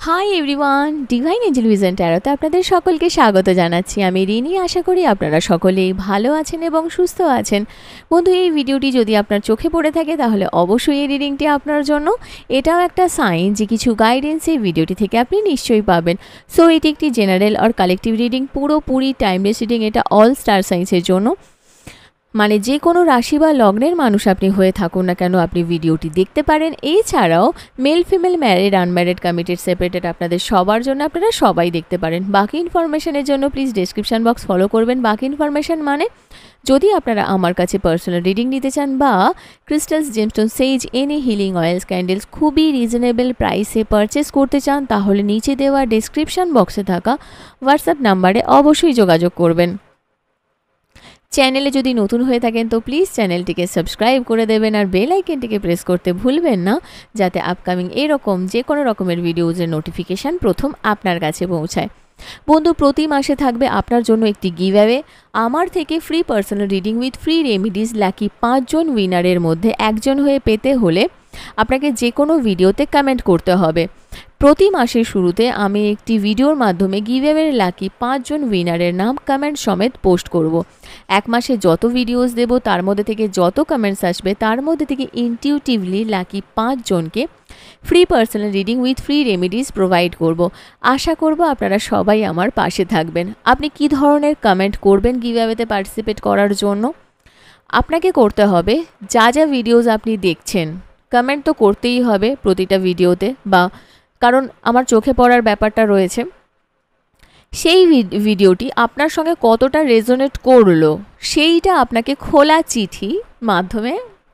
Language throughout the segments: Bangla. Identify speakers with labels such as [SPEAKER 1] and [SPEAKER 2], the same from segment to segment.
[SPEAKER 1] High everyone, divine angel vision ট্যারোতে আপনাদের সকলকে স্বাগত জানাচ্ছি। আমি রিনি। আশা করি আপনারা সকলেই ভালো আছেন এবং সুস্থ আছেন। বন্ধু, এই ভিডিওটি যদি আপনার চোখে পড়ে থাকে তাহলে অবশ্যই এই রিডিংটি আপনার জন্য। এটাও একটা সাইন যে কিছু গাইডেন্স এই ভিডিওটি থেকে আপনি নিশ্চয়ই পাবেন। সো এটি একটি জেনারেল আর কালেকটিভ রিডিং, পুরোপুরি টাইমলেস রিডিং। এটা অল স্টার সাইন্সের জন্য, মানে যে কোনো রাশি বা লগ্নের মানুষ আপনি হয়ে থাকুন না কেন আপনি ভিডিওটি দেখতে পারেন। এছাড়াও male female, married unmarried, committed, separated আপনাদের সবার জন্য, আপনারা সবাই দেখতে পারেন। বাকি ইনফরমেশনের জন্য প্লিজ ডেসক্রিপশন বক্স ফলো করবেন। বাকি ইনফরমেশন মানে যদি আপনারা আমার কাছে পার্সোনাল রিডিং নিতে চান বা ক্রিস্টালস, জেমস্টোন, সেজ, এনি হিলিং অয়েলস, ক্যান্ডেলস খুবই রিজনেবল প্রাইসে পারচেস করতে চান তাহলে নিচে দেওয়া ডেসক্রিপশন বক্সে থাকা হোয়াটসঅ্যাপ নাম্বারে অবশ্যই যোগাযোগ করবেন। চ্যানেলে যদি নতুন হয়ে থাকেন তো প্লিজ চ্যানেলটিকে সাবস্ক্রাইব করে দেবেন আর বেল আইকনটিকে প্রেস করতে ভুলবেন না, যাতে আপকামিং এরকম যে কোনো রকমের ভিডিওজের নোটিফিকেশান প্রথম আপনার কাছে পৌঁছায়। বন্ধু, প্রতি মাসে থাকবে আপনার জন্য একটি গিভঅ্যাওয়ে আমার থেকে free personal reading with free remedies. Lucky 5 জন উইনারের মধ্যে একজন হয়ে পেতে হলে আপনাকে যে কোনো ভিডিওতে কমেন্ট করতে হবে। প্রতি মাসের শুরুতে আমি একটি ভিডিওর মাধ্যমে গিভঅ্যাওয়ের লাকি 5 জন উইনারের নাম কমেন্ট সমেত পোস্ট করব। এক মাসে যত ভিডিওস দেব তার মধ্যে থেকে যত কমেন্টস আসবে তার মধ্যে থেকে ইনটিউটিভলি লাকি 5 জনকে free personal reading with free remedies provide করব। আশা করব আপনারা সবাই আমার পাশে থাকবেন। আপনি কি ধরনের কমেন্ট করবেন গিভঅ্যাওয়েতে পার্টিসিপেট করার জন্য? আপনাকে করতে হবে যা যা ভিডিওস আপনি দেখছেন কমেন্ট তো করতেই হবে প্রতিটা ভিডিওতে, বা কারণ আমার চোখে পড়ার ব্যাপারটা রয়েছে। সেই ভিডিওটি আপনার সঙ্গে কতটা রেজোনেট করলো সেইটা আপনাকে খোলা চিঠি মাধ্যমে,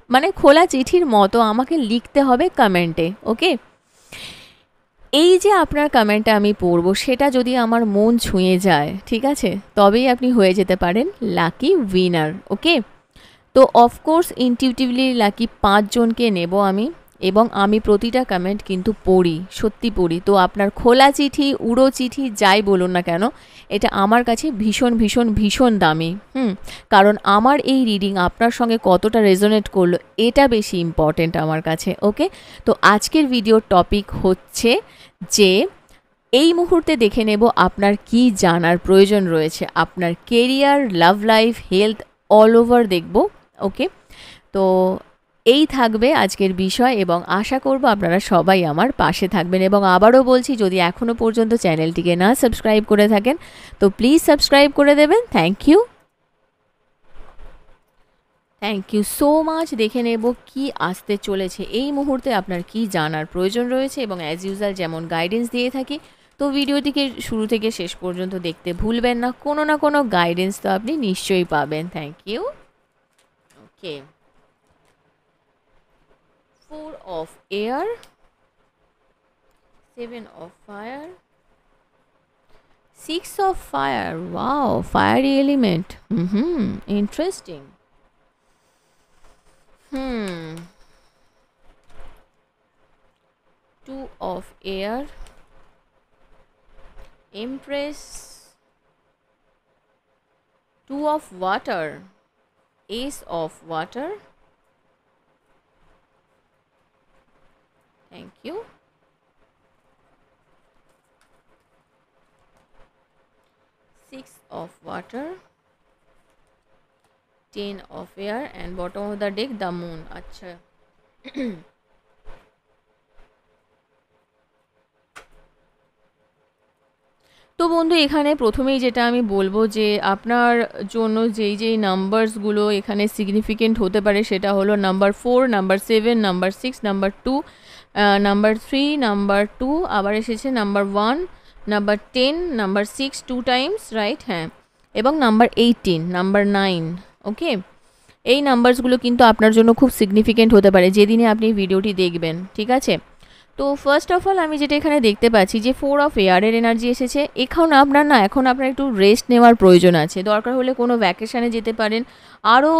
[SPEAKER 1] মানে খোলা চিঠির মতো আমাকে লিখতে হবে কমেন্টে। ওকে, এই যে আপনার কমেন্টটা আমি পড়বো সেটা যদি আমার মন ছুঁয়ে যায়, ঠিক আছে, তবেই আপনি হয়ে যেতে পারেন লাকি উইনার। ওকে, তো অফকোর্স ইনটিউটিভলি লাকি 5 জনকে নেব আমি, এবং আমি প্রতিটা কমেন্ট কিন্তু পড়ি, সত্যি পড়ি। তো আপনার খোলা চিঠি, উড়ো চিঠি, যাই বলুন না কেন, এটা আমার কাছে ভীষণ ভীষণ ভীষণ দামি। কারণ আমার এই রিডিং আপনার সঙ্গে কতটা রেজোনেট করলো এটা বেশি ইম্পর্টেন্ট আমার কাছে। ওকে, তো আজকের ভিডিওর টপিক হচ্ছে যে এই মুহূর্তে দেখে নেব আপনার কি জানার প্রয়োজন রয়েছে। আপনার career, love life, health, all over দেখব। ওকে, তো এই থাকবে আজকের বিষয় এবং আশা করব আপনারা সবাই আমার পাশে থাকবেন। এবং আবারও বলছি, যদি এখনও পর্যন্ত চ্যানেলটিকে না সাবস্ক্রাইব করে থাকেন তো প্লিজ সাবস্ক্রাইব করে দেবেন। Thank you so much. দেখে নেব কি আসতে চলেছে এই মুহূর্তে, আপনার কি জানার প্রয়োজন রয়েছে। এবং অ্যাজ ইউজুয়াল যেমন গাইডেন্স দিয়ে থাকি, তো ভিডিওটিকে শুরু থেকে শেষ পর্যন্ত দেখতে ভুলবেন না, কোনো না কোনো গাইডেন্স তো আপনি নিশ্চয়ই পাবেন। Thank you. Okay, 4 of air, 7 of fire, 6 of fire. Wow, fiery element. Interesting. 2 of air, Empress, 2 of water, Ace of water. Thank you. 6 of water, 10 of air, and bottom of the deck the moon. আচ্ছা তো বন্ধু, এখানে প্রথমেই যেটা আমি বলবো যে আপনার জন্য যেই নাম্বারসগুলো এখানে সিগনিফিকেন্ট হতে পারে সেটা হলো number 4, number 7, number 6, number 2, number 3, number 2, আবার এসেছে number 1, number 10, number 6 2 Times, right? হ্যাঁ, এবং নাম্বার 18, নাম্বার 9। ওকে, এই নাম্বারসগুলো কিন্তু আপনার জন্য খুব সিগনিফিকেন্ট হতে পারে যেদিনে আপনি ভিডিওটি দেখবেন, ঠিক আছে? তো ফার্স্ট অফ অল আমি যেটা এখানে দেখতে পাচ্ছি যে 4 অফ এয়ারের এনার্জি এসেছে। এখন আপনার একটু রেস্ট নেওয়ার প্রয়োজন আছে। দরকার হলে কোনো ভ্যাকেশানে যেতে পারেন, আরও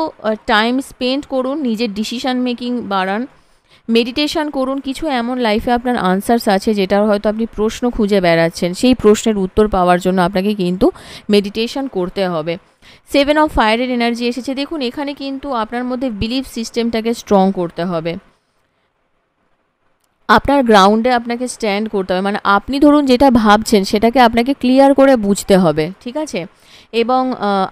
[SPEAKER 1] টাইম স্পেন্ড করুন, নিজের ডিসিশান মেকিং বাড়ান, মেডিটেশন করুন। কিছু এমন লাইফে আপনার আনসার্স আছে যেটার হয়তো আপনি প্রশ্ন খুঁজে বেড়াচ্ছেন, সেই প্রশ্নের উত্তর পাওয়ার জন্য আপনাকে কিন্তু মেডিটেশন করতে হবে। 7 অফ ফায়ারের এনার্জি এসেছে। দেখুন, এখানে কিন্তু আপনার মধ্যে বিলিফ সিস্টেমটাকে স্ট্রং করতে হবে। আপনার গ্রাউন্ডে আপনাকে স্ট্যান্ড করতে হবে, মানে আপনি ধরুন যেটা ভাবছেন সেটাকে আপনাকে ক্লিয়ার করে বুঝতে হবে, ঠিক আছে। এবং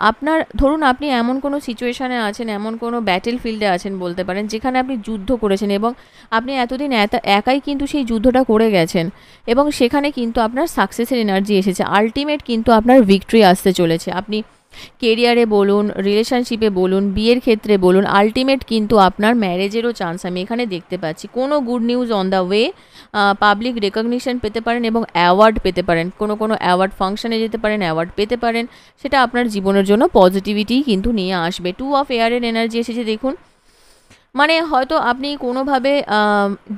[SPEAKER 1] আপনার ধরুন আপনি এমন কোনো সিচুয়েশানে আছেন, এমন কোনো ব্যাটেল ফিল্ডে আছেন বলতে পারেন, যেখানে আপনি যুদ্ধ করেছেন এবং আপনি এতদিন একাই কিন্তু সেই যুদ্ধটা করে গেছেন এবং সেখানে কিন্তু আপনার সাকসেসের এনার্জি এসেছে, আলটিমেট কিন্তু আপনার ভিক্টরি আসতে চলেছে। আপনি কেরিয়ারে বলুন, রিলেশনশিপে বলুন, বিয়ের ক্ষেত্রে বলুন, আলটিমেট কিন্তু আপনার ম্যারেজেরও চান্স আমি এখানে দেখতে পাচ্ছি। কোনো good news on the way, public recognition পেতে পারেন এবং অ্যাওয়ার্ড পেতে পারেন, কোনো অ্যাওয়ার্ড ফাংশনে যেতে পারেন, অ্যাওয়ার্ড পেতে পারেন, সেটা আপনার জীবনের জন্য পজিটিভিটি কিন্তু নিয়ে আসবে। 2 অফ এয়ারের এনার্জি এসেছে দেখুন, মানে হয়তো আপনি কোনোভাবে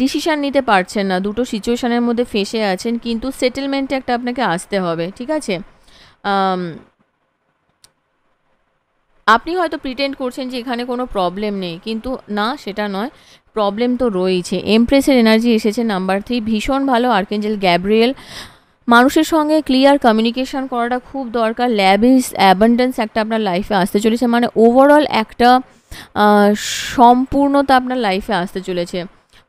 [SPEAKER 1] ডিসিশান নিতে পারছেন না, দুটো সিচুয়েশানের মধ্যে ফেঁসে আছেন, কিন্তু সেটেলমেন্টে একটা আপনাকে আসতে হবে, ঠিক আছে। আপনি হয়তো প্রিটেন্ড করছেন যে এখানে কোনো প্রবলেম নেই, কিন্তু না, সেটা নয়, প্রবলেম তো রয়েছে। এমপ্রেসের এনার্জি এসেছে নাম্বার 3, ভীষণ ভালো। আর্কেঞ্জেল গ্যাব্রিয়েল, মানুষের সঙ্গে ক্লিয়ার কমিউনিকেশন করাটা খুব দরকার। ল্যাভিশ অ্যাবান্ডেন্স একটা আপনার লাইফে আসতে চলেছে, মানে ওভারঅল একটা সম্পূর্ণতা আপনার লাইফে আসতে চলেছে।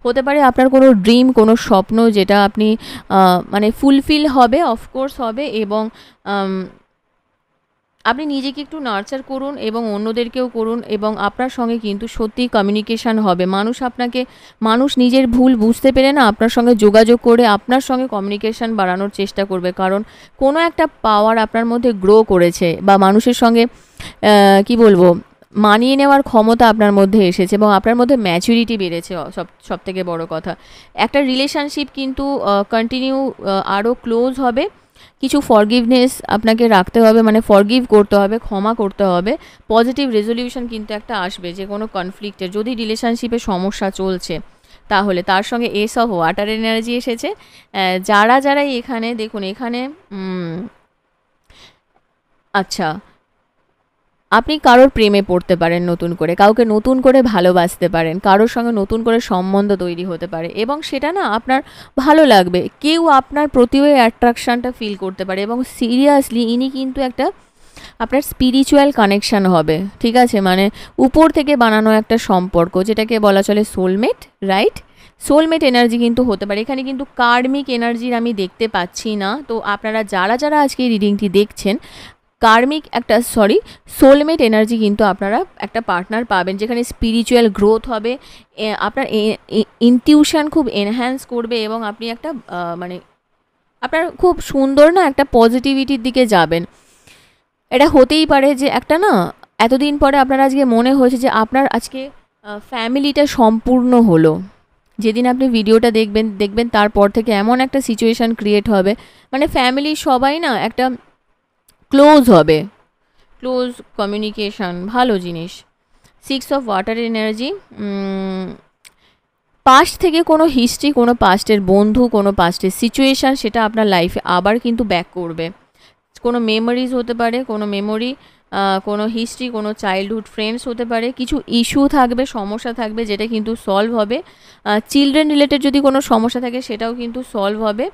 [SPEAKER 1] হতে পারে আপনার কোনো ড্রিম, কোনো স্বপ্ন যেটা আপনি মানে ফুলফিল হবে, অফকোর্স হবে, এবং আপনি নিজেকে একটু নার্চার করুন এবং অন্যদেরকেও করুন, এবং আপনার সঙ্গে কিন্তু সত্যিই কমিউনিকেশান হবে। মানুষ নিজের ভুল বুঝতে পেরে না আপনার সঙ্গে যোগাযোগ করে আপনার সঙ্গে কমিউনিকেশান বাড়ানোর চেষ্টা করবে, কারণ কোনো একটা পাওয়ার আপনার মধ্যে গ্রো করেছে বা মানুষের সঙ্গে কি বলবো, মানিয়ে নেওয়ার ক্ষমতা আপনার মধ্যে এসেছে এবং আপনার মধ্যে ম্যাচুরিটি বেড়েছে। সব থেকে বড় কথা, একটা রিলেশনশিপ কিন্তু কন্টিনিউ আরও ক্লোজ হবে। কিছু ফরগিভনেস আপনাকে রাখতে হবে, মানে ফরগিভ করতে হবে, ক্ষমা করতে হবে। পজিটিভ রেজলিউশন কিন্তু একটা আসবে যে কোনো কনফ্লিক্টের, যদি রিলেশনশিপে সমস্যা চলছে তাহলে। তার সঙ্গে এস অফ ওয়াটার এনার্জি এসেছে। যারাই এখানে দেখুন, এখানে আচ্ছা, আপনি কারোর প্রেমে পড়তে পারেন নতুন করে, কাউকে নতুন করে ভালোবাসতে পারেন, কারোর সঙ্গে নতুন করে সম্বন্ধ তৈরি হতে পারে এবং সেটা না আপনার ভালো লাগবে। কেউ আপনার প্রতি ওই অ্যাট্রাকশানটা ফিল করতে পারে এবং সিরিয়াসলি ইনি কিন্তু একটা আপনার স্পিরিচুয়াল কানেকশান হবে, ঠিক আছে। মানে উপর থেকে বানানো একটা সম্পর্ক, যেটাকে বলা চলে সোলমেট, রাইট। সোলমেট এনার্জি কিন্তু হতে পারে। এখানে কিন্তু কার্মিক এনার্জির আমি দেখতে পাচ্ছি না। তো আপনারা যারা আজকে এই রিডিংটি দেখছেন, সোলমেট এনার্জি কিন্তু আপনারা একটা পার্টনার পাবেন, যেখানে স্পিরিচুয়াল গ্রোথ হবে, আপনার ইনটিউশন খুব এনহ্যান্স করবে এবং আপনি একটা মানে আপনার খুব সুন্দর না একটা পজিটিভিটির দিকে যাবেন। এটা হতেই পারে যে একটা না, এতদিন পরে আপনার আজকে মনে হয়েছে যে আপনার আজকে ফ্যামিলিটা সম্পূর্ণ হলো। যেদিন আপনি ভিডিওটা দেখবেন তারপর থেকে এমন একটা সিচুয়েশান ক্রিয়েট হবে, মানে ফ্যামিলির সবাই না একটা ক্লোজ হবে, ক্লোজ কমিউনিকেশান, ভালো জিনিস। 6 অফ ওয়াটার এনার্জি, পাস্ট থেকে কোনো হিস্ট্রি, কোনো পাস্টের বন্ধু, কোনো পাস্টের সিচুয়েশান, সেটা আপনার লাইফে আবার কিন্তু ব্যাক করবে। কোনো মেমোরিজ হতে পারে, কোনো মেমোরি, কোনো হিস্ট্রি, কোনো চাইল্ডহুড ফ্রেন্ডস হতে পারে, কিছু ইস্যু থাকবে, সমস্যা থাকবে, যেটা কিন্তু সলভ হবে। চিলড্রেন রিলেটেড যদি কোনো সমস্যা থাকে সেটাও কিন্তু সলভ হবে।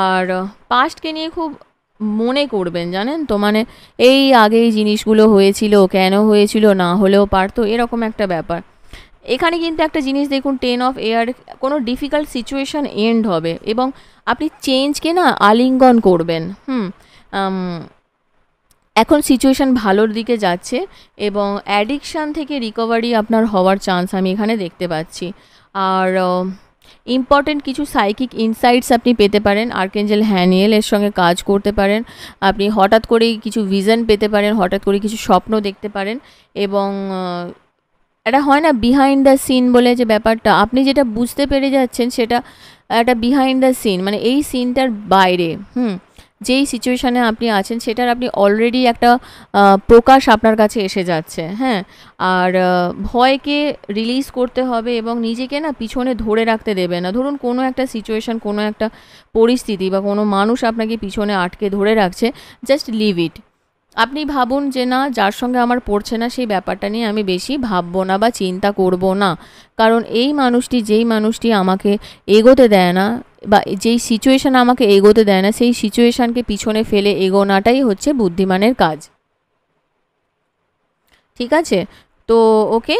[SPEAKER 1] আর পাস্টকে নিয়ে খুব মনে করবেন, জানেন তো, মানে এই আগে এই জিনিসগুলো হয়েছিল, কেন হয়েছিল, না হলেও পারতো, এরকম একটা ব্যাপার। এখানে কিন্তু একটা জিনিস দেখুন, 10 অফ এয়ার, কোনো ডিফিকাল্ট সিচুয়েশান এন্ড হবে এবং আপনি চেঞ্জকে না আলিঙ্গন করবেন। এখন সিচুয়েশান ভালোর দিকে যাচ্ছে এবং অ্যাডিকশান থেকে রিকভারি আপনার হওয়ার চান্স আমি এখানে দেখতে পাচ্ছি। আর ইম্পর্টেন্ট কিছু সাইকিক ইনসাইটস আপনি পেতে পারেন, আর্কেঞ্জেল হ্যানিয়েল এর সঙ্গে কাজ করতে পারেন। আপনি হঠাৎ করেই কিছু ভিশন পেতে পারেন, হঠাৎ করে কিছু স্বপ্ন দেখতে পারেন এবং এটা হয় না বিহাইন্ড দ্য সিন বলে যে ব্যাপারটা, আপনি যেটা বুঝতে পেরে যাচ্ছেন সেটা একটা বিহাইন্ড দ্য সিন, মানে এই সিনটার বাইরে যেই সিচুয়েশানে আপনি আছেন সেটার আপনি অলরেডি একটা প্রকাশ আপনার কাছে এসে যাচ্ছে। হ্যাঁ, আর ভয়কে রিলিজ করতে হবে এবং নিজেকে না পিছনে ধরে রাখতে দেবে না। ধরুন কোনো একটা সিচুয়েশান, কোনো একটা পরিস্থিতি বা কোনো মানুষ আপনাকে পিছনে আটকে ধরে রাখছে, জাস্ট লিভ ইট। আপনি ভাবুন যে না, যার সঙ্গে আমার পড়ছে না সেই ব্যাপারটা নিয়ে আমি বেশি ভাববো না বা চিন্তা করব না, কারণ যেই মানুষটি আমাকে এগোতে দেয় না বা যেই সিচুয়েশান আমাকে এগোতে দেয় না, সেই সিচুয়েশানকে পিছনে ফেলে এগোনাটাই হচ্ছে বুদ্ধিমানের কাজ, ঠিক আছে। তো ওকে,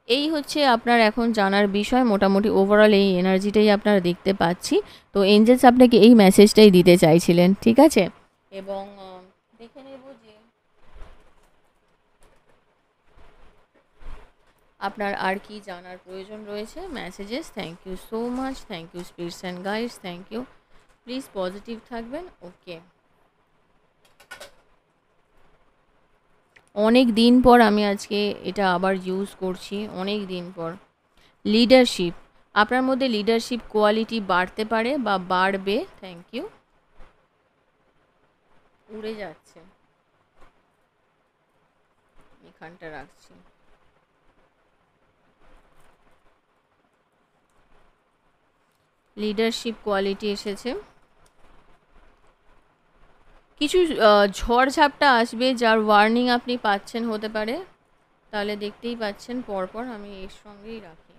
[SPEAKER 1] এই হচ্ছে আপনার এখন জানার বিষয়, মোটামুটি ওভারঅল এই এনার্জিটাই আপনারা দেখতে পাচ্ছি। তো এঞ্জেলস আপনাকে এই মেসেজটাই দিতে চাইছিলেন, ঠিক আছে? এবং দেখে নেব যে আপনার আর কি জানার প্রয়োজন রয়েছে। Messages, thank you so much, thank you spirits and guides, thank you. Please positive থাকবেন। ওকে, অনেক দিন পর আমি আজকে এটা আবার ইউজ করছি, অনেক দিন পর। লিডারশিপ, আপনার মধ্যে লিডারশিপ কোয়ালিটি বাড়তে পারে বা বাড়বে। Thank you. উড়ে যাচ্ছে, এখানটা রাখছি। লিডারশিপ কোয়ালিটি এসেছে। কিছু ঝড়ঝাপটা আসবে যার ওয়ার্নিং আপনি পাচ্ছেন হতে পারে, তাহলে দেখতেই পাচ্ছেন পরপর আমি এর সঙ্গেই রাখি।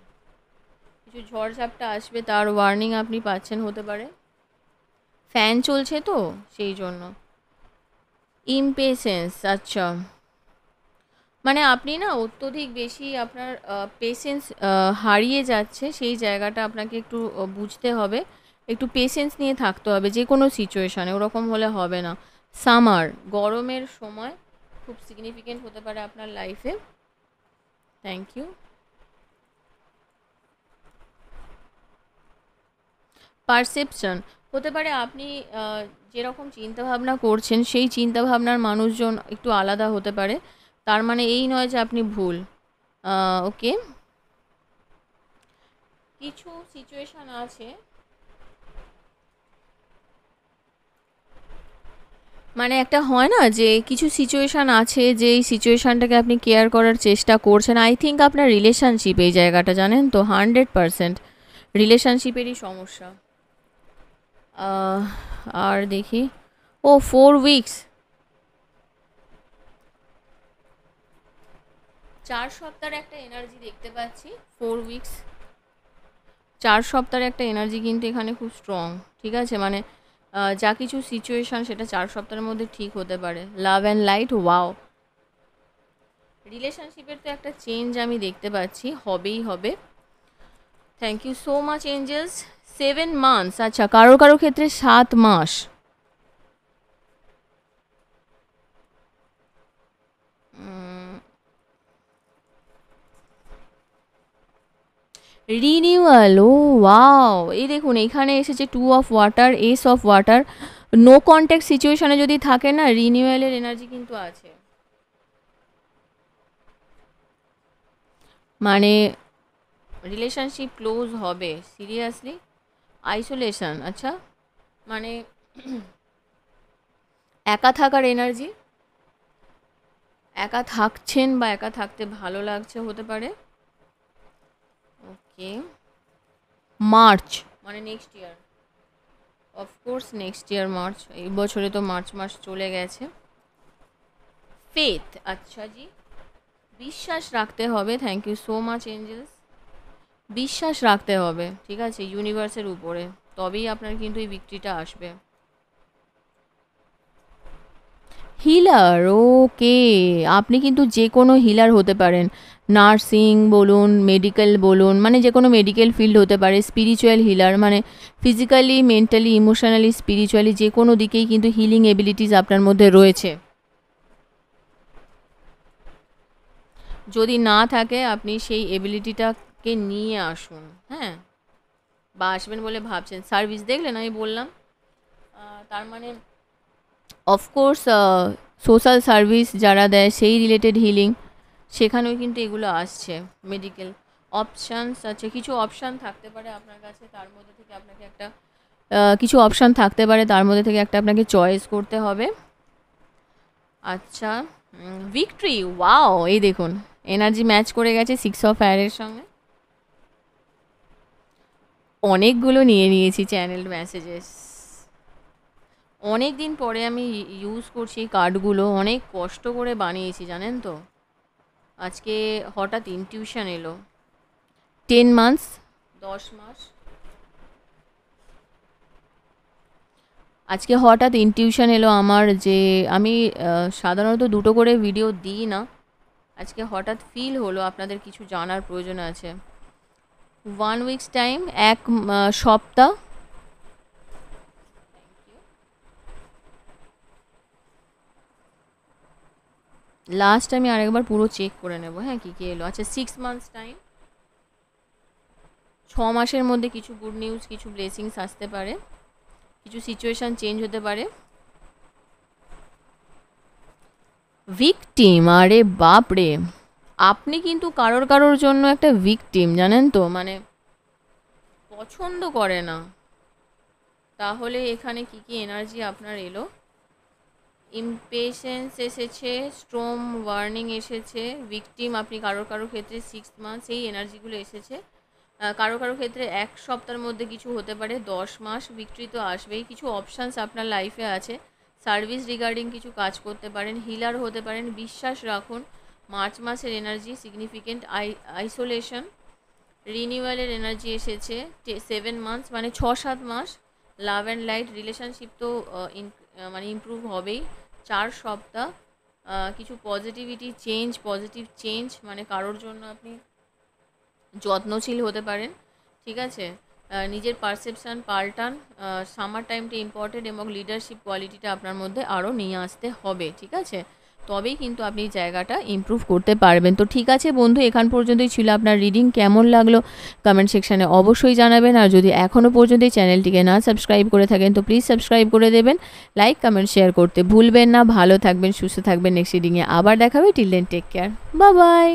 [SPEAKER 1] কিছু ঝড়ঝাপটা আসবে তার ওয়ার্নিং আপনি পাচ্ছেন হতে পারে। ফ্যান চলছে তো সেই জন্য। ইমপেশেন্স, আচ্ছা, মানে আপনি না অত্যধিক বেশি আপনার পেশেন্স হারিয়ে যাচ্ছে, সেই জায়গাটা আপনাকে একটু বুঝতে হবে। একটু পেশেন্স নিয়ে থাকতে হবে যে কোনো সিচুয়েশানে, ওরকম হলে হবে না। সামার, গরমের সময় খুব সিগনিফিকেন্ট হতে পারে আপনার লাইফে। Thank you. পারসেপশন, হতে পারে আপনি যেরকম চিন্তাভাবনা করছেন সেই চিন্তাভাবনার মানুষজন একটু আলাদা হতে পারে, তার মানে এই নয় যে আপনি ভুল। ওকে, কিছু সিচুয়েশান আছে, মানে একটা হয় না যে কিছু সিচুয়েশান আছে যে এই সিচুয়েশানটাকে আপনি কেয়ার করার চেষ্টা করছেন। আই থিঙ্ক আপনার রিলেশনশিপ এই জায়গাটা, জানেন তো, 100% রিলেশনশিপেরই সমস্যা। আর দেখি, ও 4 উইকস, 4 সপ্তাহের একটা এনার্জি দেখতে পাচ্ছি। 4 উইকস, 4 সপ্তাহের একটা এনার্জি কিন্তু এখানে খুব স্ট্রং, ঠিক আছে? মানে যা কিছু সিচুয়েশান সেটা 4 সপ্তাহের মধ্যে ঠিক হতে পারে। Love and light, wow. রিলেশনশিপের তো একটা চেঞ্জ আমি দেখতে পাচ্ছি, হবেই হবে। Thank you so much angels. 7 months, আচ্ছা, কারো কারো ক্ষেত্রে 7 মাস। রিনিউয়াল, ও ওয়াও, এই দেখুন এখানে এসেছে 2 of water, ace of water. No contact সিচুয়েশনে যদি থাকে না, রিনিউয়ালের এনার্জি কিন্তু আছে। মানে রিলেশনশিপ ক্লোজ হবে, সিরিয়াসলি। আইসোলেশন, আচ্ছা, মানে একা থাকার এনার্জি, একা থাকছেন বা একা থাকতে ভালো লাগছে হতে পারে। ওকে, মার্চ মানে next year, of course next year March, এই বছরে তো মার্চ মাস চলে গেছে। ফেথ, আচ্ছা জি, বিশ্বাস রাখতে হবে। Thank you so much angels. বিশ্বাস রাখতে হবে, ঠিক আছে, ইউনিভার্সের উপরে, তবেই আপনার কিন্তু এই বিক্রিটা আসবে। হিলার, ওকে, আপনি কিন্তু যে কোনো হিলার হতে পারেন। নার্সিং বলুন, মেডিকেল বলুন, মানে যে কোনো মেডিকেল ফিল্ড হতে পারে। স্পিরিচুয়াল হিলার, মানে ফিজিক্যালি, মেন্টালি, ইমোশনালি, স্পিরিচুয়ালি যে কোনো দিকেই কিন্তু হিলিং এবিলিটিস আপনার মধ্যে রয়েছে। যদি না থাকে আপনি সেই এবিলিটিটাকে নিয়ে আসুন, হ্যাঁ, বা আসবেন বলে ভাবছেন। সার্ভিস দেখলেন আমি বললাম, তার মানে অফকোর্স সোশ্যাল সার্ভিস যারা দেয় সেই রিলেটেড হিলিং, সেখানেও কিন্তু এগুলো আসছে। মেডিকেল অপশানস আছে, কিছু অপশান থাকতে পারে আপনার কাছে, তার মধ্যে থেকে আপনাকে একটা কিছু অপশান থাকতে পারে, তার মধ্যে থেকে একটা আপনাকে চয়েস করতে হবে। আচ্ছা, ভিক্টরি, ওয়াও, এই দেখুন এনার্জি ম্যাচ করে গেছে 6 অফ ফায়ারের সঙ্গে। অনেকগুলো নিয়ে নিয়েছি চ্যানেল মেসেজেস, অনেক দিন পরে আমি ইউজ করছি এই কার্ডগুলো, অনেক কষ্ট করে বানিয়েছি জানেন তো। আজকে হঠাৎ ইনটিউশন এলো। 10 মান্থস, 10 মাস। আজকে হঠাৎ ইনটিউশন এলো আমার যে আমি সাধারণত দুটো করে ভিডিও দিই না, আজকে হঠাৎ ফিল হলো আপনাদের কিছু জানার প্রয়োজন আছে। 1 উইকস টাইম, এক সপ্তাহ। লাস্ট আমি আরেকবার পুরো চেক করে নেব, হ্যাঁ কী কী এলো। আচ্ছা 6 মান্থস টাইম, 6 মাসের মধ্যে কিছু গুড নিউজ, কিছু ব্লেসিংস আসতে পারে, কিছু সিচুয়েশান চেঞ্জ হতে পারে। ভিকটিম, আরে বাপরে, আপনি কিন্তু কারোর জন্য একটা ভিকটিম, জানেন তো, মানে পছন্দ করে না। তাহলে এখানে কি কি এনার্জি আপনার এলো? ইমপেশেন্স এসেছে, স্ট্রম ওয়ার্নিং এসেছে, ভিকটিম আপনি কারোর ক্ষেত্রে 6 মান্থস এই এনার্জিগুলো এসেছে। কারো ক্ষেত্রে 1 সপ্তাহের মধ্যে কিছু হতে পারে, 10 মাস ভিক্টরি তো আসবেই। কিছু অপশানস আপনার লাইফে আছে, সার্ভিস রিগার্ডিং কিছু কাজ করতে পারেন, হিলার হতে পারেন, বিশ্বাস রাখুন। মার্চ মাসের এনার্জি সিগনিফিকেন্ট আইসোলেশন, রিনিউয়ালের এনার্জি এসেছে 7 মান্থস, মানে 6-7 মাস। লাভ অ্যান্ড লাইট রিলেশনশিপ তো মানে ইমপ্রুভ হবেই। 4 সপ্তাহ, কিছু পজিটিভিটি চেঞ্জ, পজিটিভ চেঞ্জ, মানে কারোর জন্য আপনি যত্নশীল হতে পারেন, ঠিক আছে। নিজের পারসেপশান পাল্টান। সামার টাইমটা ইম্পর্টেন্ট এবং লিডারশিপ কোয়ালিটিটা আপনার মধ্যে আরও নিয়ে আসতে হবে, ঠিক আছে। তবেই কিন্তু আপনি জায়গাটা ইমপ্রুভ করতে পারবেন। তো ঠিক আছে বন্ধু, এখান পর্যন্তই ছিল আপনার রিডিং। কেমন লাগলো কমেন্ট সেকশানে অবশ্যই জানাবেন। আর যদি এখনও পর্যন্ত এই চ্যানেলটিকে না সাবস্ক্রাইব করে থাকেন তো প্লিজ সাবস্ক্রাইব করে দেবেন। লাইক কমেন্ট শেয়ার করতে ভুলবেন না। ভালো থাকবেন, সুস্থ থাকবেন। নেক্সট রিডিংয়ে আবার দেখাবে। Till then take care, bye by.